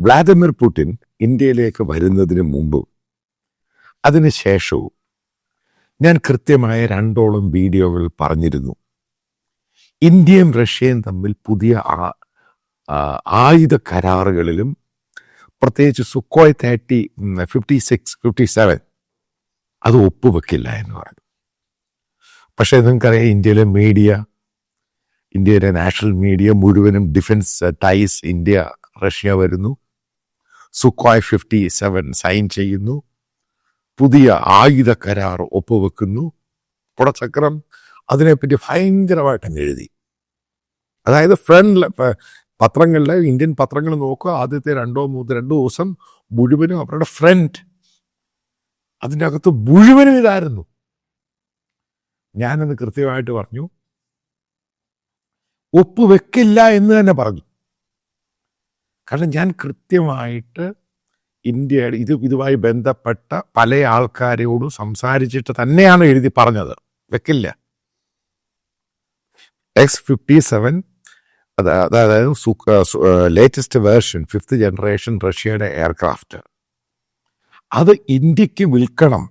Vladimir Putin ഇന്ത്യയിലേക്ക് വരുന്നതിന് മുമ്പും അതിനുശേഷവും ഞാൻ കൃത്യമായ 2 വീഡിയോകൾ പറഞ്ഞിരുന്നു. ഇന്ത്യയും റഷ്യയും തമ്മിൽ പുതിയ ആയുധ കരാറുകളിലും പ്രത്യേകിച്ച് സുക്കോയ് 56, 57 അത് ഒപ്പുവെക്കില്ല എന്ന് പറഞ്ഞു. പക്ഷേ നിങ്ങൾക്കറിയാം, ഇന്ത്യയിലെ നാഷണൽ മീഡിയ മുഴുവനും ഡിഫൻസ് ടൈസ്, ഇന്ത്യ റഷ്യ വരുന്നു, സുക്കോയ് 57 സൈൻ ചെയ്യുന്നു, പുതിയ ആയുധ കരാർ ഒപ്പുവെക്കുന്നു. പുടച്ചക്രം അതിനെപ്പറ്റി ഭയങ്കരമായിട്ട് എഴുതി. അതായത് പത്രങ്ങളിൽ, ഇന്ത്യൻ പത്രങ്ങൾ നോക്കുക, ആദ്യത്തെ 2 ദിവസം മുഴുവനും അവരുടെ ഫ്രണ്ട് അതിൻ്റെ അകത്ത് മുഴുവനും ഇതായിരുന്നു. ഞാനത് കൃത്യമായിട്ട് പറഞ്ഞു, ഒപ്പുവെക്കില്ല എന്ന് തന്നെ പറഞ്ഞു. കാരണം ഞാൻ കൃത്യമായിട്ട് ഇന്ത്യയുടെ ഇതുമായി ബന്ധപ്പെട്ട പല ആൾക്കാരോടും സംസാരിച്ചിട്ട് തന്നെയാണ് എഴുതി പറഞ്ഞത്, വെക്കില്ല. X-57 അതായത് ലേറ്റസ്റ്റ് വേർഷൻ 5th ജനറേഷൻ റഷ്യയുടെ എയർക്രാഫ്റ്റ്, അത് ഇന്ത്യക്ക് വിൽക്കണം,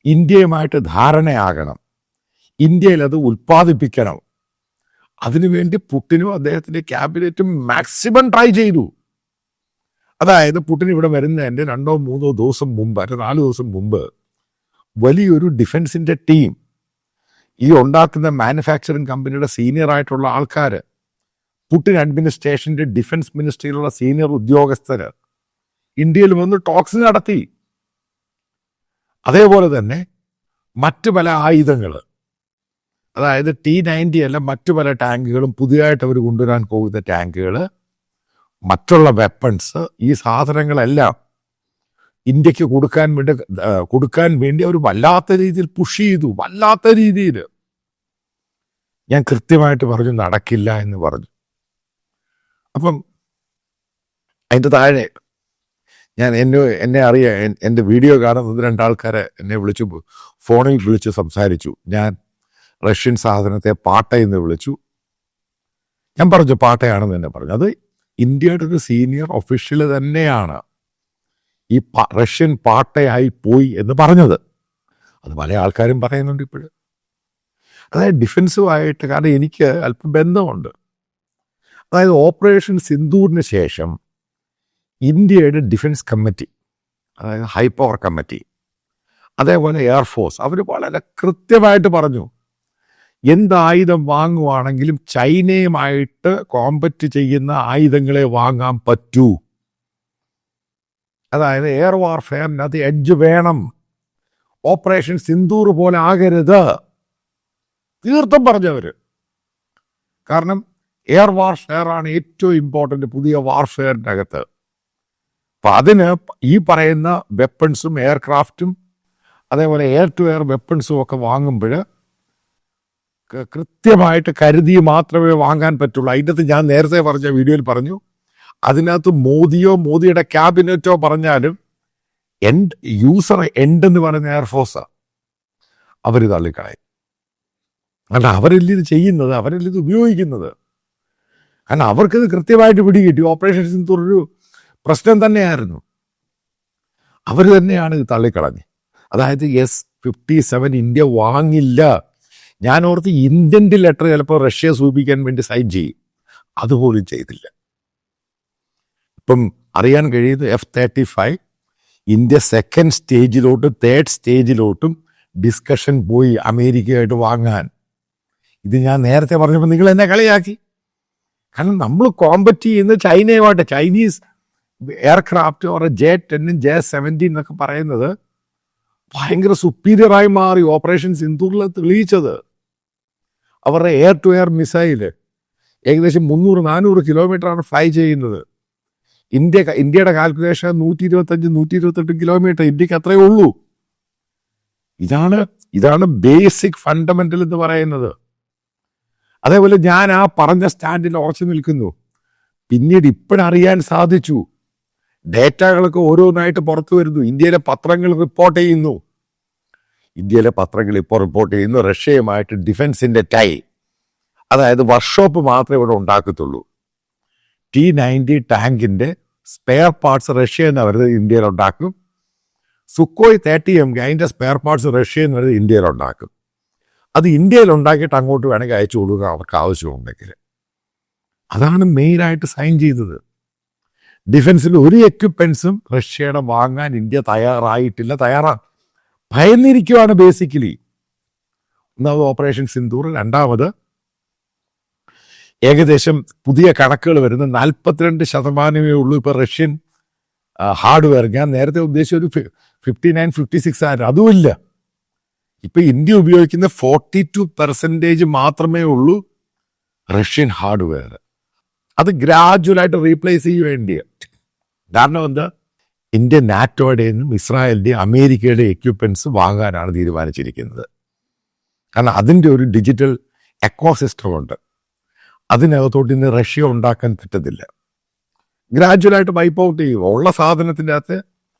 ഇന്ത്യയുമായിട്ട് ധാരണയാകണം, ഇന്ത്യയിൽ അത് ഉൽപ്പാദിപ്പിക്കണം. അതിനുവേണ്ടി പുടിനും അദ്ദേഹത്തിൻ്റെ ക്യാബിനറ്റും മാക്സിമം ട്രൈ ചെയ്തു. അതായത് പുടിൻ ഇവിടെ വരുന്നതിൻ്റെ 2-3 ദിവസം മുമ്പ്, 4 ദിവസം മുമ്പ് വലിയൊരു ഡിഫൻസിൻ്റെ ടീം, ഈ ഉണ്ടാക്കുന്ന മാനുഫാക്ചറിങ് കമ്പനിയുടെ സീനിയർ ആയിട്ടുള്ള ആൾക്കാർ, പുടിൻ അഡ്മിനിസ്ട്രേഷൻ്റെ ഡിഫൻസ് മിനിസ്ട്രിയിലുള്ള സീനിയർ ഉദ്യോഗസ്ഥർ ഇന്ത്യയിൽ വന്ന് ടോക്സ് നടത്തി. അതേപോലെ തന്നെ മറ്റു പല ആയുധങ്ങൾ, അതായത് T-90 അല്ല, മറ്റു പല ടാങ്കുകളും, പുതിയതായിട്ട് അവർ കൊണ്ടുവരാൻ പോകുന്ന ടാങ്കുകൾ, മറ്റുള്ള വെപ്പൺസ്, ഈ സാധനങ്ങളെല്ലാം ഇന്ത്യക്ക് കൊടുക്കാൻ വേണ്ടി അവർ വല്ലാത്ത രീതിയിൽ പുഷ് ചെയ്തു, വല്ലാത്ത രീതിയിൽ. ഞാൻ കൃത്യമായിട്ട് പറഞ്ഞു നടക്കില്ല എന്ന് പറഞ്ഞു. അപ്പം അതിൻ്റെ താഴെ എന്നെ അറിയാം, എൻ്റെ വീഡിയോ കാണുന്ന 2 ആൾക്കാരെ എന്നെ ഫോണിൽ വിളിച്ച് സംസാരിച്ചു. ഞാൻ റഷ്യൻ സാധനത്തെ പാട്ടയെന്ന് വിളിച്ചു. ഞാൻ പറഞ്ഞു പാട്ടയാണെന്ന് തന്നെ പറഞ്ഞു. അത് ഇന്ത്യയുടെ ഒരു സീനിയർ ഒഫീഷ്യൽ തന്നെയാണ് ഈ റഷ്യൻ പാട്ടയായി പോയി എന്ന് പറഞ്ഞത്. അത് പല ആൾക്കാരും പറയുന്നുണ്ട് ഇപ്പോഴും. അതായത് ഡിഫൻസുമായിട്ട്, കാരണം എനിക്ക് അല്പം ബന്ധമുണ്ട്. അതായത് ഓപ്പറേഷൻ സിന്ദൂറിന് ശേഷം ഇന്ത്യയുടെ ഡിഫൻസ് കമ്മിറ്റി, അതായത് ഹൈ പവർ കമ്മിറ്റി, അതേപോലെ എയർഫോഴ്സ്, അവർ വളരെ കൃത്യമായിട്ട് പറഞ്ഞു, എന്തായുധം വാങ്ങുവാണെങ്കിലും ചൈനയുമായിട്ട് കോമ്പറ്റ് ചെയ്യുന്ന ആയുധങ്ങളെ വാങ്ങാൻ പറ്റൂ. അതായത് എയർ വാർഫെയറിന് അത് എഡ്ജ് വേണം, ഓപ്പറേഷൻ സിന്ദൂർ പോലെ ആകരുത്, തീർത്തും പറഞ്ഞവർ. കാരണം എയർ വാർഫെയർ ആണ് ഏറ്റവും ഇമ്പോർട്ടൻ്റ് പുതിയ വാർഫെയറിൻ്റെ അകത്ത്. അപ്പം അതിന് ഈ പറയുന്ന വെപ്പൺസും എയർക്രാഫ്റ്റും അതേപോലെ എയർ ടു എയർ വെപ്പൺസും ഒക്കെ വാങ്ങുമ്പോൾ കൃത്യമായിട്ട് കരുതി മാത്രമേ വാങ്ങാൻ പറ്റുള്ളൂ. അതിൻ്റെ ഞാൻ നേരത്തെ പറഞ്ഞ വീഡിയോയിൽ പറഞ്ഞു, അതിനകത്ത് മോദിയുടെ ക്യാബിനറ്റോ പറഞ്ഞാലും യൂസർ എന്ന് പറയുന്ന എയർഫോഴ്സാണ്, അവർ തള്ളിക്കളയും. കാരണം അവരല്ല ഇത് ചെയ്യുന്നത്, അവരല്ല ഇത് ഉപയോഗിക്കുന്നത്. കാരണം അവർക്കിത് കൃത്യമായിട്ട് പിടികിട്ടി. ഓപ്പറേഷൻ സിന്ദൂർ ഒരു പ്രശ്നം തന്നെയായിരുന്നു, അവർ തന്നെയാണ് ഇത് തള്ളിക്കളഞ്ഞ്. അതായത് S-57 ഇന്ത്യ വാങ്ങില്ല. ഞാൻ ഓർത്ത് ഇന്ത്യൻ്റെ ലെറ്റർ ചിലപ്പോൾ റഷ്യ സൂചിപ്പിക്കാൻ വേണ്ടി സൈൻ ചെയ്യും, അതുപോലും ചെയ്തില്ല. ഇപ്പം അറിയാൻ കഴിയുന്നത് F-35 India 2nd സ്റ്റേജിലോട്ടും 3rd സ്റ്റേജിലോട്ടും discussion പോയി അമേരിക്കയായിട്ട് വാങ്ങാൻ. ഇത് ഞാൻ നേരത്തെ പറഞ്ഞപ്പോൾ നിങ്ങൾ എന്നെ കളിയാക്കി. കാരണം നമ്മൾ കോമ്പറ്റ് ചെയ്യുന്നത് ചൈനയുമായിട്ട്. Chinese aircraft or J-10, J-17 എന്നൊക്കെ പറയുന്നത് ഭയങ്കര സുപ്പീരിയറായി മാറി. ഓപ്പറേഷൻ സിന്ദൂറിൽ തെളിയിച്ചത് അവരുടെ എയർ ടു എയർ മിസൈല് ഏകദേശം 300-400 കിലോമീറ്ററാണ് ഫ്ലൈ ചെയ്യുന്നത്. ഇന്ത്യയുടെ കാൽക്കുലേഷൻ 125-128 കിലോമീറ്റർ, ഇന്ത്യക്ക് അത്രയേ ഉള്ളൂ. ഇതാണ് ബേസിക് ഫണ്ടമെന്റൽ എന്ന് പറയുന്നത്. അതേപോലെ ഞാൻ ആ പറഞ്ഞ സ്റ്റാൻഡിൽ ഉറച്ചു നിൽക്കുന്നു. പിന്നീട് ഇപ്പോഴറിയാൻ സാധിച്ചു, ഡേറ്റകളൊക്കെ ഓരോന്നായിട്ട് പുറത്തു വരുന്നു. ഇന്ത്യയിലെ പത്രങ്ങൾ റിപ്പോർട്ട് ചെയ്യുന്നു. റഷ്യയുമായിട്ട് ഡിഫൻസിൻ്റെ ടൈ, അതായത് വർക്ക്ഷോപ്പ് മാത്രമേ ഇവിടെ ഉണ്ടാക്കത്തുള്ളൂ. T-90 ടാങ്കിൻ്റെ സ്പെയർ പാർട്സ് റഷ്യ എന്ന് പറയുന്നത് ഇന്ത്യയിലുണ്ടാക്കും. സുക്കോയ് 30 അതിൻ്റെ സ്പെയർ പാർട്സ് റഷ്യ എന്ന് പറയുന്നത് ഇന്ത്യയിലുണ്ടാക്കും. അത് ഇന്ത്യയിലുണ്ടാക്കിയിട്ട് അങ്ങോട്ട് വേണമെങ്കിൽ അയച്ചു കൊടുക്കുക അവർക്ക് ആവശ്യമുണ്ടെങ്കിൽ. അതാണ് മെയിനായിട്ട് സൈൻ ചെയ്തത്. ഡിഫൻസിൽ ഒരു എക്യുപ്മെൻസും റഷ്യയുടെ വാങ്ങാൻ ഇന്ത്യ തയ്യാറായിട്ടില്ല. ഭയന്നിരിക്കുവാണ് ബേസിക്കലി. ഒന്നാമത് ഓപ്പറേഷൻ സിന്ദൂർ, രണ്ടാമത് ഏകദേശം പുതിയ കണക്കുകൾ വരുന്ന 42% ഉള്ളൂ ഇപ്പോൾ റഷ്യൻ ഹാർഡ്വെയർ. ഞാൻ നേരത്തെ ഉദ്ദേശിച്ച ഒരു 59-56 ആയിരുന്നു, അതുമില്ല. ഇപ്പൊ ഇന്ത്യ ഉപയോഗിക്കുന്ന 42% മാത്രമേ ഉള്ളൂ റഷ്യൻ ഹാർഡ്വെയർ. അത് ഗ്രാജുവലായിട്ട് റീപ്ലേസ് ചെയ്യുവേണ്ടിയ. കാരണം എന്താ, ഇന്ത്യ നാറ്റോയുടെയും ഇസ്രായേലിൻ്റെയും അമേരിക്കയുടെ എക്യുപ്മെന്റ്സ് വാങ്ങാനാണ് തീരുമാനിച്ചിരിക്കുന്നത്. കാരണം അതിൻ്റെ ഒരു ഡിജിറ്റൽ എക്കോസിസ്റ്റം ഉണ്ട്. അതിനകത്തോട്ട് ഇന്ന് റഷ്യ ഉണ്ടാക്കാൻ പറ്റത്തില്ല. ഗ്രാജുവലായിട്ട് വൈപ്പ് ഔട്ട് ചെയ്യും. ഉള്ള സാധനത്തിൻ്റെ അകത്ത്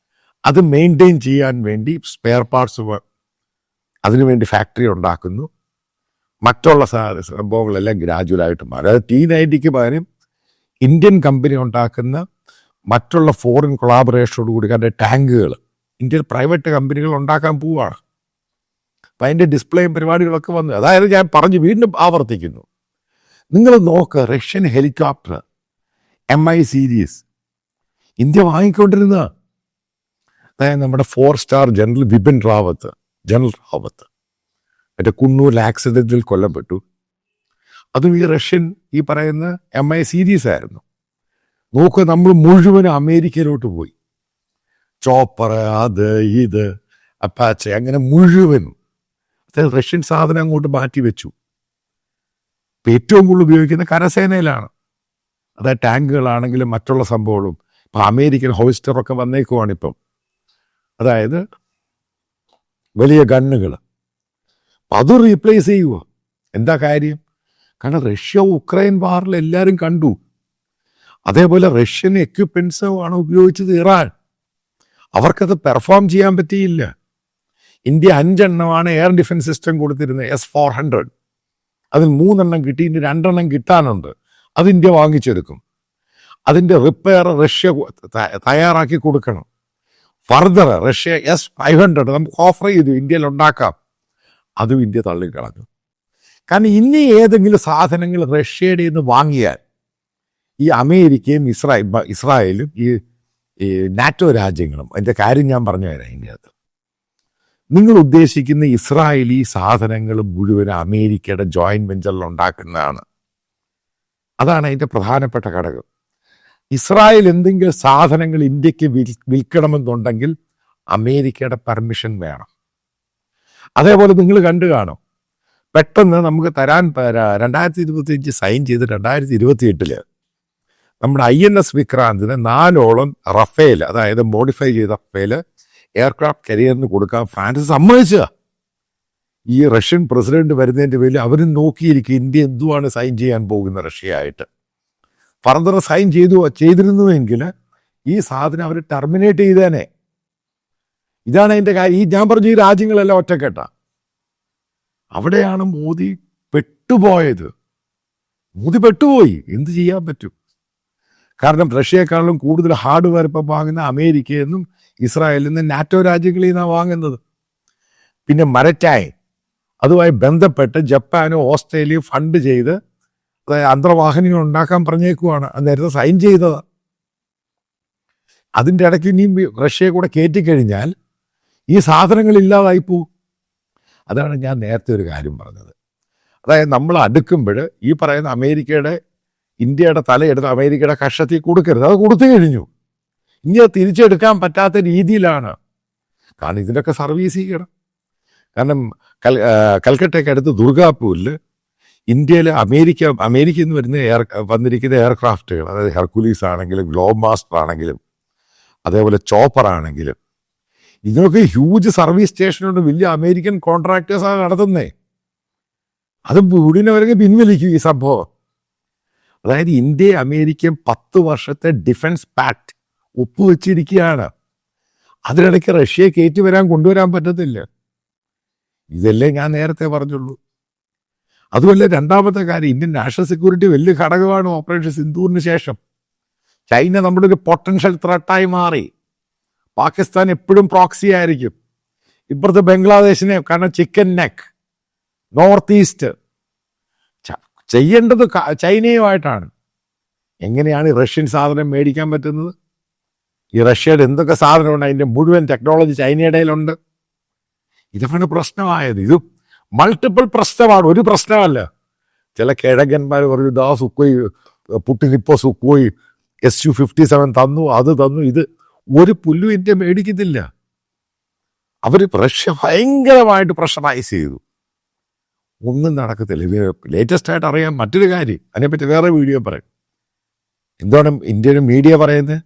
അത് മെയിൻറ്റെയിൻ ചെയ്യാൻ വേണ്ടി സ്പെയർ പാർട്സ് അതിനുവേണ്ടി ഫാക്ടറി ഉണ്ടാക്കുന്നു. മറ്റുള്ള സംഭവങ്ങളെല്ലാം ഗ്രാജുവലായിട്ട് മാറും. അതായത് T90 പകരം ഇന്ത്യൻ കമ്പനി ഉണ്ടാക്കുന്ന മറ്റുള്ള ഫോറിൻ കൊളാബറേഷനോട് കൂടി കണ്ട ടാങ്കുകൾ ഇന്ത്യൻ പ്രൈവറ്റ് കമ്പനികൾ ഉണ്ടാക്കാൻ പോവുകയാണ്. അപ്പം അതിൻ്റെ ഡിസ്പ്ലേയും പരിപാടികളൊക്കെ വന്നു. അതായത് ഞാൻ പറഞ്ഞു, വീണ്ടും ആവർത്തിക്കുന്നു, നിങ്ങൾ നോക്ക്, Russian helicopter MI series India വാങ്ങിക്കൊണ്ടിരുന്ന, അതായത് നമ്മുടെ 4 സ്റ്റാർ ജനറൽ ബിപിൻ റാവത്ത്, മറ്റേ കുണ്ണൂരിൽ ആക്സിഡന്റിൽ കൊല്ലപ്പെട്ടു. അതും ഈ റഷ്യൻ ഈ പറയുന്ന MI സീരീസ് ആയിരുന്നു. നോക്കുക, നമ്മൾ മുഴുവൻ അമേരിക്കയിലോട്ട് പോയി. ചോപ്പർ, അത് ഇത് അപ്പാച്ചെ, അങ്ങനെ മുഴുവൻ റഷ്യൻ സാധനം അങ്ങോട്ട് മാറ്റി വെച്ചു. ഇപ്പം ഏറ്റവും കൂടുതൽ ഉപയോഗിക്കുന്ന കരസേനയിലാണ്. അതായത് ടാങ്കുകളാണെങ്കിലും മറ്റുള്ള സംഭവങ്ങളും. ഇപ്പം അമേരിക്കൻ ഹോയിസ്റ്ററൊക്കെ വന്നേക്കുവാണ് ഇപ്പം. അതായത് വലിയ ഗണ്ണുകൾ. അത് റീപ്ലേസ് ചെയ്യുക. എന്താ കാര്യം? കാരണം റഷ്യ ഉക്രൈൻ വാറിൽ എല്ലാവരും കണ്ടു. അതേപോലെ റഷ്യൻ എക്യുപ്മെൻറ്റ്സ് ആണ് ഉപയോഗിച്ചത് ഇറാൻ. അവർക്കത് പെർഫോം ചെയ്യാൻ പറ്റിയില്ല. ഇന്ത്യ 5 എണ്ണമാണ് എയർ ഡിഫൻസ് സിസ്റ്റം കൊടുത്തിരുന്നത്, S-400. അതിൽ 3 എണ്ണം കിട്ടി, ഇനി 2 എണ്ണം കിട്ടാനുണ്ട്. അത് ഇന്ത്യ വാങ്ങിച്ചെടുക്കും. അതിൻ്റെ റിപ്പയർ റഷ്യ തയ്യാറാക്കി കൊടുക്കണം. ഫർദർ റഷ്യ S-500 നമുക്ക് ഓഫർ ചെയ്തു, ഇന്ത്യയിൽ ഉണ്ടാക്കാം. അതും ഇന്ത്യ തള്ളിക്കളഞ്ഞു. കാരണം ഇനി ഏതെങ്കിലും സാധനങ്ങൾ റഷ്യയുടെ നിന്ന് വാങ്ങിയാൽ ഈ അമേരിക്കയും ഇസ്രായേലും ഈ നാറ്റോ രാജ്യങ്ങളും, അതിൻ്റെ കാര്യം ഞാൻ പറഞ്ഞു തരാം. ഇതിനകത്ത് നിങ്ങൾ ഉദ്ദേശിക്കുന്ന ഇസ്രായേലി സാധനങ്ങൾ മുഴുവൻ അമേരിക്കയുടെ ജോയിന്റ് വെഞ്ചറിൽ ഉണ്ടാക്കുന്നതാണ്. അതാണ് അതിൻ്റെ പ്രധാനപ്പെട്ട ഘടകം. ഇസ്രായേൽ എന്തെങ്കിലും സാധനങ്ങൾ ഇന്ത്യക്ക് വിൽക്കണമെന്നുണ്ടെങ്കിൽ അമേരിക്കയുടെ പെർമിഷൻ വേണം. അതേപോലെ നിങ്ങൾ കണ്ടു കാണും, പെട്ടെന്ന് നമുക്ക് തരാൻ 2025 സൈൻ ചെയ്ത് 2028 നമ്മുടെ INS വിക്രാന്തിന് 4ഓളം റഫേൽ, അതായത് മോഡിഫൈ ചെയ്ത റഫേൽ എയർക്രാഫ്റ്റ് കരിയറിന് കൊടുക്കാൻ ഫ്രാൻസ് സമ്മതിച്ച. ഈ റഷ്യൻ പ്രസിഡന്റ് വരുന്നതിൻ്റെ പേരിൽ അവരും നോക്കിയിരിക്കും ഇന്ത്യ എന്തുവാണ് സൈൻ ചെയ്യാൻ പോകുന്ന റഷ്യയായിട്ട്. ഫർദർ സൈൻ ചെയ്തിരുന്നുവെങ്കിൽ ഈ സാധനം അവർ ടെർമിനേറ്റ് ചെയ്തേനെ. ഇതാണ് അതിൻ്റെ കാര്യം. ഈ ഞാൻ പറഞ്ഞ ഈ രാജ്യങ്ങളെല്ലാം ഒറ്റക്കെട്ട. അവിടെയാണ് മോദി പെട്ടുപോയത്. മോദി പെട്ടുപോയി. എന്ത് ചെയ്യാൻ പറ്റും? കാരണം റഷ്യയെക്കാളും കൂടുതൽ ഹാർഡ്വെയർ ഇപ്പം വാങ്ങുന്ന അമേരിക്കയിൽ നിന്നും ഇസ്രായേലിൽ നിന്നും നാറ്റോ രാജ്യങ്ങളിൽ നിന്നാണ് വാങ്ങുന്നത്. പിന്നെ മരറ്റൈൻ, അതുമായി ബന്ധപ്പെട്ട് ജപ്പാനും ഓസ്ട്രേലിയയും ഫണ്ട് ചെയ്ത് അതായത് അന്തർവാഹിനികൾ ഉണ്ടാക്കാൻ പറഞ്ഞേക്കുവാണ്. അത് നേരത്തെ സൈൻ ചെയ്തതാണ്. അതിൻ്റെ ഇടയ്ക്ക് ഇനിയും റഷ്യയെ കൂടെ കയറ്റിക്കഴിഞ്ഞാൽ ഈ സാധനങ്ങൾ ഇല്ലാതായി പോവും. അതാണ് ഞാൻ നേരത്തെ ഒരു കാര്യം പറഞ്ഞത്. അതായത് നമ്മൾ അടുക്കുമ്പോൾ ഈ പറയുന്ന ഇന്ത്യയുടെ തലയെടുത്ത് അമേരിക്കയുടെ കഷത്തിൽ കൊടുക്കരുത്. അത് കൊടുത്തു കഴിഞ്ഞു. ഇനി അത് തിരിച്ചെടുക്കാൻ പറ്റാത്ത രീതിയിലാണ്. കാരണം ഇതിനൊക്കെ സർവീസ് ചെയ്യണം. കാരണം കൽക്കട്ടയ്ക്ക് അടുത്ത് ദുർഗാപൂരിൽ ഇന്ത്യയിൽ അമേരിക്കയിൽ നിന്ന് വന്നിരിക്കുന്ന എയർക്രാഫ്റ്റുകൾ, അതായത് ഹെർക്കുലീസ് ആണെങ്കിലും ഗ്ലോബ് മാസ്റ്റർ ആണെങ്കിലും അതേപോലെ ചോപ്പർ ആണെങ്കിലും ഇതിനൊക്കെ ഹ്യൂജ് സർവീസ് സ്റ്റേഷനുണ്ട്. വലിയ അമേരിക്കൻ കോൺട്രാക്ടേഴ്സാണ് നടത്തുന്നത്. അത് ഉടനെ വരെ പിൻവലിക്കും ഈ സംഭവം. അതായത് ഇന്ത്യ അമേരിക്കയും 10 വർഷത്തെ ഡിഫൻസ് പാക്ട് ഒപ്പുവെച്ചിരിക്കുകയാണ്. അതിനിടയ്ക്ക് റഷ്യയെ കൊണ്ടുവരാൻ പറ്റത്തില്ല. ഇതല്ലേ ഞാൻ നേരത്തെ പറഞ്ഞുള്ളൂ. അതുമല്ല, രണ്ടാമത്തെ കാര്യം, ഇന്ത്യൻ നാഷണൽ സെക്യൂരിറ്റി വലിയ ഘടകമാണ് ഓപ്പറേഷൻ സിന്ദൂറിന് ശേഷം. ചൈന നമ്മുടെ ഒരു പൊട്ടൻഷ്യൽ ത്രെട്ടായി മാറി. പാകിസ്ഥാൻ എപ്പോഴും പ്രോക്സി ആയിരിക്കും. ഇപ്പുറത്ത് ബംഗ്ലാദേശിനെ, കാരണം ചിക്കൻ നെക്ക്, നോർത്ത് ഈസ്റ്റ് ചെയ്യേണ്ടത് ചൈനയുമായിട്ടാണ്. എങ്ങനെയാണ് റഷ്യൻ സാധനം മേടിക്കാൻ പറ്റുന്നത്? ഈ റഷ്യയുടെ എന്തൊക്കെ സാധനമുണ്ട്, അതിൻ്റെ മുഴുവൻ ടെക്നോളജി ചൈനയുടെ ഇടയിലുണ്ട്. ഇതാണ് പ്രശ്നമായത്. ഇത് മൾട്ടിപ്പിൾ പ്രശ്നമാണ്, ഒരു പ്രശ്നമല്ല. ചില കിഴക്കന്മാർ പറയും, ദാ സുക്കോയി പുട്ടിനിപ്പോൾ സുക്കോയി Su-57 തന്നു, അത് തന്നു, ഇത് ഒരു പുല്ലും ഇന്ത്യ മേടിക്കുന്നില്ല. അവർ റഷ്യ ഭയങ്കരമായിട്ട് പ്രഷറൈസ് ചെയ്തു. ഒന്നും നടക്കത്തില്ല. ഇത് ലേറ്റസ്റ്റ് ആയിട്ട് അറിയാൻ മറ്റൊരു കാര്യം, അതിനെപ്പറ്റി വേറെ വീഡിയോ പറയും. എന്താണ് ഇന്ത്യൻ മീഡിയ പറയുന്നത്?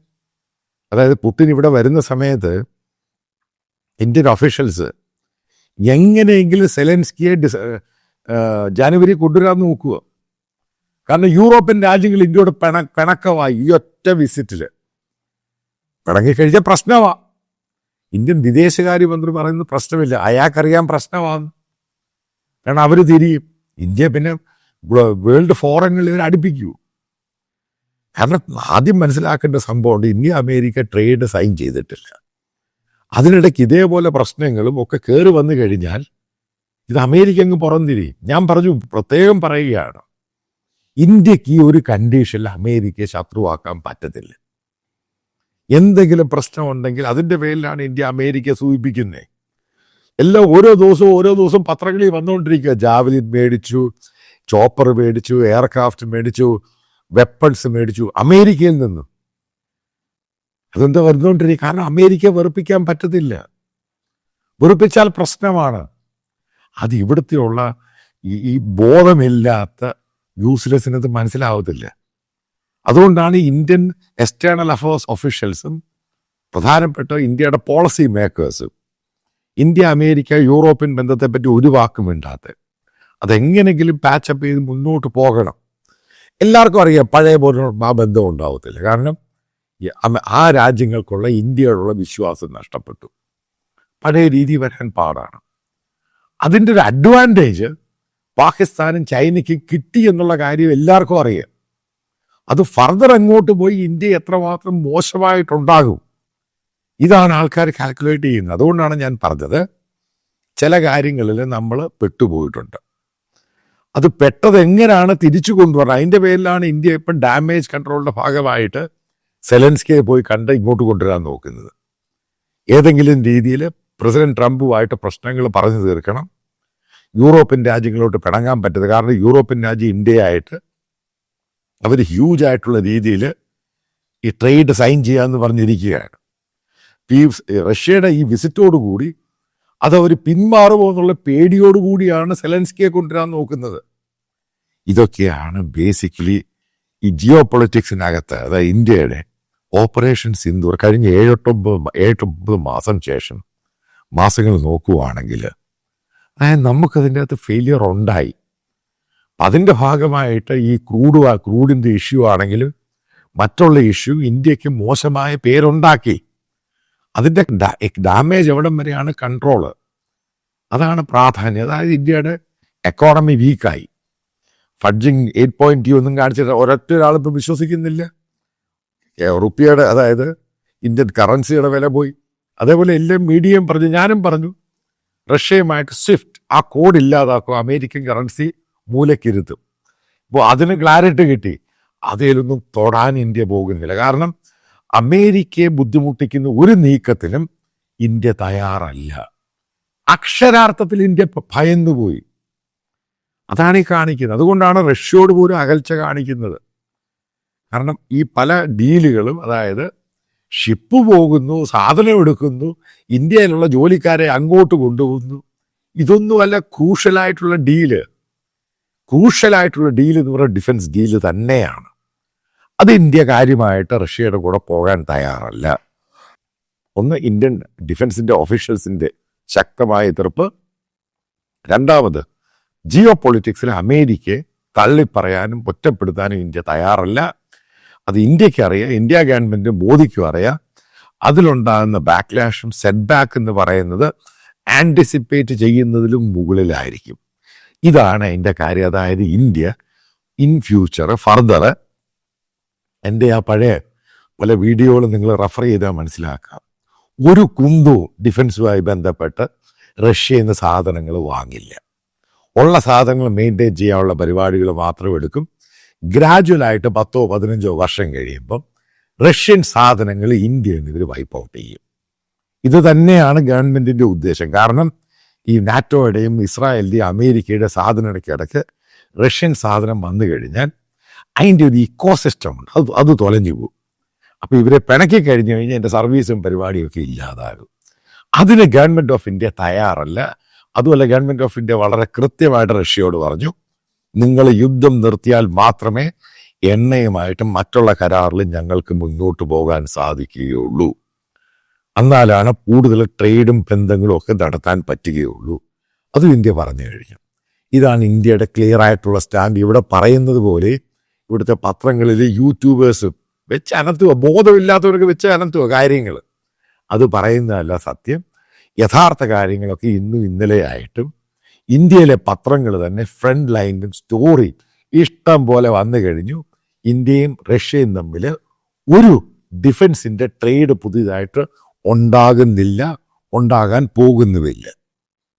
അതായത് പുടിൻ ഇവിടെ വരുന്ന സമയത്ത് ഇന്ത്യൻ ഒഫീഷ്യൽസ് എങ്ങനെയെങ്കിലും സെലൻസ്കിയെ ജനുവരി കൊണ്ടുവരാൻ നോക്കുക. കാരണം യൂറോപ്യൻ രാജ്യങ്ങൾ ഇന്ത്യയോട് പിണക്കമായി ഈ ഒറ്റ വിസിറ്റിൽ. പിണങ്ങിക്കഴിഞ്ഞാൽ പ്രശ്നമാണ്. ഇന്ത്യൻ വിദേശകാര്യമന്ത്രി പറയുന്നത് പ്രശ്നമില്ല, അയാൾക്കറിയാൻ പ്രശ്നമാണ്. കാരണം അവർ തിരിയും. ഇന്ത്യ പിന്നെ വേൾഡ് ഫോറങ്ങളിൽ ഇവർ അടുപ്പിക്കൂ. കാരണം ആദ്യം മനസ്സിലാക്കേണ്ട സംഭവമുണ്ട്, ഇന്ത്യ അമേരിക്ക ട്രേഡ് സൈൻ ചെയ്തിട്ടില്ല. അതിനിടയ്ക്ക് ഇതേപോലെ പ്രശ്നങ്ങളും ഒക്കെ കയറി വന്നു കഴിഞ്ഞാൽ ഇത് അമേരിക്ക അങ്ങ് പുറംതിരിയും. ഞാൻ പറഞ്ഞു, പ്രത്യേകം പറയുകയാണ്, ഇന്ത്യക്ക് ഈ ഒരു കണ്ടീഷനിൽ അമേരിക്കയെ ശത്രുവാക്കാൻ പറ്റത്തില്ല. എന്തെങ്കിലും പ്രശ്നമുണ്ടെങ്കിൽ അതിൻ്റെ പേരിലാണ് ഇന്ത്യ അമേരിക്കയെ സൂചിപ്പിക്കുന്നത്. എല്ലാം ഓരോ ദിവസവും പത്രങ്ങളിൽ വന്നുകൊണ്ടിരിക്കുക. ജാവലിൻ മേടിച്ചു, ചോപ്പർ മേടിച്ചു, എയർക്രാഫ്റ്റ് മേടിച്ചു, വെപ്പൺസ് മേടിച്ചു അമേരിക്കയിൽ നിന്ന്. അതെന്താ വരുന്നുകൊണ്ടിരിക്കുക? കാരണം അമേരിക്ക വെറുപ്പിക്കാൻ പറ്റത്തില്ല. വെറുപ്പിച്ചാൽ പ്രശ്നമാണ്. അത് ഇവിടുത്തെയുള്ള ഈ ബോധമില്ലാത്ത യൂസ്ലെസ്സിനത് മനസ്സിലാവത്തില്ല. അതുകൊണ്ടാണ് ഇന്ത്യൻ എക്സ്റ്റേണൽ അഫയേഴ്സ് ഒഫീഷ്യൽസും പ്രധാനപ്പെട്ട ഇന്ത്യയുടെ പോളിസി മേക്കേഴ്സും ഇന്ത്യ അമേരിക്ക യൂറോപ്യൻ ബന്ധത്തെപ്പറ്റി ഒരു വാക്കും മിണ്ടാത്ത. അതെങ്ങനെങ്കിലും പാച്ചപ്പ് ചെയ്ത് മുന്നോട്ട് പോകണം. എല്ലാവർക്കും അറിയാം പഴയ പോലെ ആ ബന്ധം ഉണ്ടാവത്തില്ല. കാരണം ആ രാജ്യങ്ങൾക്കുള്ള ഇന്ത്യയോടുള്ള വിശ്വാസം നഷ്ടപ്പെട്ടു. പഴയ രീതി വരാൻ പാടാണ്. അതിൻ്റെ ഒരു അഡ്വാൻറ്റേജ് പാകിസ്ഥാനും ചൈനയ്ക്കും കിട്ടി എന്നുള്ള കാര്യം എല്ലാവർക്കും അറിയാം. അത് ഫർദർ അങ്ങോട്ട് പോയി ഇന്ത്യ എത്രമാത്രം മോശമായിട്ടുണ്ടാകും, ഇതാണ് ആൾക്കാർ കാൽക്കുലേറ്റ് ചെയ്യുന്നത്. അതുകൊണ്ടാണ് ഞാൻ പറഞ്ഞത്, ചില കാര്യങ്ങളിൽ നമ്മൾ പെട്ടുപോയിട്ടുണ്ട്. അത് പെട്ടത് എങ്ങനെയാണ് തിരിച്ചു കൊണ്ടുവരണം, അതിൻ്റെ പേരിലാണ് ഇന്ത്യ ഇപ്പം ഡാമേജ് കൺട്രോളിൻ്റെ ഭാഗമായിട്ട് സെലൻസ്കിയെ പോയി കണ്ട് ഇങ്ങോട്ട് കൊണ്ടുവരാൻ നോക്കുന്നത്. ഏതെങ്കിലും രീതിയിൽ പ്രസിഡന്റ് ട്രംപുമായിട്ട് പ്രശ്നങ്ങൾ പറഞ്ഞു തീർക്കണം. യൂറോപ്യൻ രാജ്യങ്ങളോട്ട് പിണങ്ങാൻ പറ്റരുത്. കാരണം യൂറോപ്യൻ രാജ്യം ഇന്ത്യയായിട്ട് അവർ ഹ്യൂജ് ആയിട്ടുള്ള രീതിയിൽ ഈ ട്രേഡ് സൈൻ ചെയ്യാമെന്ന് പറഞ്ഞിരിക്കുകയാണ്. ഈ റഷ്യയുടെ ഈ വിസിറ്റോടുകൂടി അതവർ പിന്മാറുമോ എന്നുള്ള പേടിയോടുകൂടിയാണ് സെലൻസ്കിയെ കൊണ്ടുവരാൻ നോക്കുന്നത്. ഇതൊക്കെയാണ് ബേസിക്കലി ഈ ജിയോ പൊളിറ്റിക്സിനകത്ത്, അതായത് ഇന്ത്യയുടെ ഓപ്പറേഷൻ സിന്ദൂർ കഴിഞ്ഞ 7-9 മാസങ്ങൾ നോക്കുവാണെങ്കിൽ അതായത് നമുക്കതിൻ്റെ അകത്ത് ഫെയിലിയർ ഉണ്ടായി. അതിൻ്റെ ഭാഗമായിട്ട് ഈ ക്രൂഡിൻ്റെ ഇഷ്യൂ ആണെങ്കിലും മറ്റുള്ള ഇഷ്യൂ ഇന്ത്യക്ക് മോശമായ പേരുണ്ടാക്കി. അതിൻ്റെ ഡാമേജ് എവിടം വരെയാണ് കൺട്രോള്, അതാണ് പ്രാധാന്യം. അതായത് ഇന്ത്യയുടെ എക്കോണമി വീക്കായി. ഫഡ്ജിങ് 8.2 ഒന്നും കാണിച്ചിട്ട് ഒരൊറ്റ ഒരാളിപ്പോൾ വിശ്വസിക്കുന്നില്ല. റുപ്പിയയുടെ, അതായത് ഇന്ത്യൻ കറൻസിയുടെ വില പോയി. അതേപോലെ എല്ലാം മീഡിയയും പറഞ്ഞു, ഞാനും പറഞ്ഞു, റഷ്യയുമായിട്ട് സ്വിഫ്റ്റ് ആ കോഡ് ഇല്ലാതാക്കും, അമേരിക്കൻ കറൻസി മൂലക്കിരുത്തും. ഇപ്പോൾ അതിന് ക്ലാരിറ്റി കിട്ടി. അതിലൊന്നും തൊടാൻ ഇന്ത്യ പോകുന്നില്ല. കാരണം അമേരിക്കയെ ബുദ്ധിമുട്ടിക്കുന്ന ഒരു നീക്കത്തിനും ഇന്ത്യ തയ്യാറല്ല. അക്ഷരാർത്ഥത്തിൽ ഇന്ത്യ ഭയന്നുപോയി. അതാണ് ഈ കാണിക്കുന്നത്. അതുകൊണ്ടാണ് റഷ്യയോട് പോലും അകൽച്ച കാണിക്കുന്നത്. കാരണം ഈ പല ഡീലുകളും, അതായത് ഷിപ്പ് പോകുന്നു, സാധനം എടുക്കുന്നു, ഇന്ത്യയിലുള്ള ജോലിക്കാരെ അങ്ങോട്ട് കൊണ്ടുപോകുന്നു, ഇതൊന്നുമല്ല ക്രൂഷ്യലായിട്ടുള്ള ഡീല്. ക്രൂഷ്യലായിട്ടുള്ള ഡീൽ എന്ന് പറയുന്ന ഡിഫൻസ് ഡീല് തന്നെയാണ്. അത് ഇന്ത്യ കാര്യമായിട്ട് റഷ്യയുടെ കൂടെ പോകാൻ തയ്യാറല്ല. ഒന്ന്, ഇന്ത്യൻ ഡിഫൻസിൻ്റെ ഒഫീഷ്യൽസിൻ്റെ ശക്തമായ എതിർപ്പ്. രണ്ടാമത്, ജിയോ പൊളിറ്റിക്സിൽ അമേരിക്കയെ തള്ളിപ്പറയാനും ഒറ്റപ്പെടുത്താനും ഇന്ത്യ തയ്യാറല്ല. അത് ഇന്ത്യക്ക് അറിയാം, ഇന്ത്യ ഗവൺമെൻറ് മോദിക്കും അറിയാം. അതിലുണ്ടാകുന്ന ബാക്ക്ലാഷും സെറ്റ് ബാക്ക് എന്ന് പറയുന്നത് ആൻറ്റിസിപ്പേറ്റ് ചെയ്യുന്നതിലും മുകളിലായിരിക്കും. ഇതാണ് എൻ്റെ കാര്യം. അതായത് ഇന്ത്യ ഇൻ ഫ്യൂച്ചർ ഫർദർ എൻ്റെ ആ പഴയ പല വീഡിയോകളും നിങ്ങൾ റെഫർ ചെയ്താൽ മനസ്സിലാക്കാം. ഒരു കുന്തവും ഡിഫൻസുമായി ബന്ധപ്പെട്ട് റഷ്യയിൽ നിന്ന് സാധനങ്ങൾ വാങ്ങില്ല. ഉള്ള സാധനങ്ങൾ മെയിൻറ്റെയിൻ ചെയ്യാനുള്ള പരിപാടികൾ മാത്രം എടുക്കും. ഗ്രാജുവലായിട്ട് 10-15 വർഷം കഴിയുമ്പം റഷ്യൻ സാധനങ്ങൾ ഇന്ത്യയിൽ നിന്ന് ഇവർ വൈപ്പ് ഔട്ട് ചെയ്യും. ഇത് തന്നെയാണ് ഗവൺമെൻറ്റിൻ്റെ ഉദ്ദേശം. കാരണം ഈ നാറ്റോയുടെയും ഇസ്രായേലിൻ്റെയും അമേരിക്കയുടെ സാധനങ്ങൾക്കിടയ്ക്ക് റഷ്യൻ സാധനം വന്നു കഴിഞ്ഞാൽ അതിൻ്റെ ഒരു ഇക്കോസിസ്റ്റം ഉണ്ട്, അത് തൊലഞ്ഞു പോകും. അപ്പോൾ ഇവരെ പിണക്കി കഴിഞ്ഞു കഴിഞ്ഞാൽ എൻ്റെ സർവീസും പരിപാടിയൊക്കെ ഇല്ലാതാകും. അതിന് ഗവൺമെൻറ് ഓഫ് ഇന്ത്യ തയ്യാറല്ല. അതുമല്ല, ഗവൺമെൻറ് ഓഫ് ഇന്ത്യ വളരെ കൃത്യമായിട്ട് റഷ്യയോട് പറഞ്ഞു, നിങ്ങൾ യുദ്ധം നിർത്തിയാൽ മാത്രമേ എണ്ണയുമായിട്ടും മറ്റുള്ള കരാറിലും ഞങ്ങൾക്ക് മുന്നോട്ട് പോകാൻ സാധിക്കുകയുള്ളൂ. എന്നാലാണ് കൂടുതൽ ട്രേഡും ബന്ധങ്ങളും ഒക്കെ നടത്താൻ പറ്റുകയുള്ളൂ. അതും ഇന്ത്യ പറഞ്ഞു കഴിഞ്ഞു. ഇതാണ് ഇന്ത്യയുടെ ക്ലിയർ ആയിട്ടുള്ള സ്റ്റാൻഡ്. ഇവിടെ പറയുന്നത് പോലെ ഇവിടുത്തെ പത്രങ്ങളിൽ യൂട്യൂബേഴ്സ് വെച്ച് അനത്തുക, ബോധമില്ലാത്തവർക്ക് വെച്ച് അനത്തുക കാര്യങ്ങൾ. അത് പറയുന്നതല്ല സത്യം. യഥാർത്ഥ കാര്യങ്ങളൊക്കെ ഇന്നും ഇന്നലെ ആയിട്ടും ഇന്ത്യയിലെ പത്രങ്ങൾ തന്നെ ഫ്രണ്ട് ലൈനും സ്റ്റോറി ഇഷ്ടം പോലെ വന്നു കഴിഞ്ഞു. ഇന്ത്യയും റഷ്യയും തമ്മിൽ ഒരു ഡിഫൻസിൻ്റെ ട്രേഡ് പുതിയതായിട്ട് ഉണ്ടാകുന്നില്ല, ഉണ്ടാകാൻ പോകുന്നുമില്ല.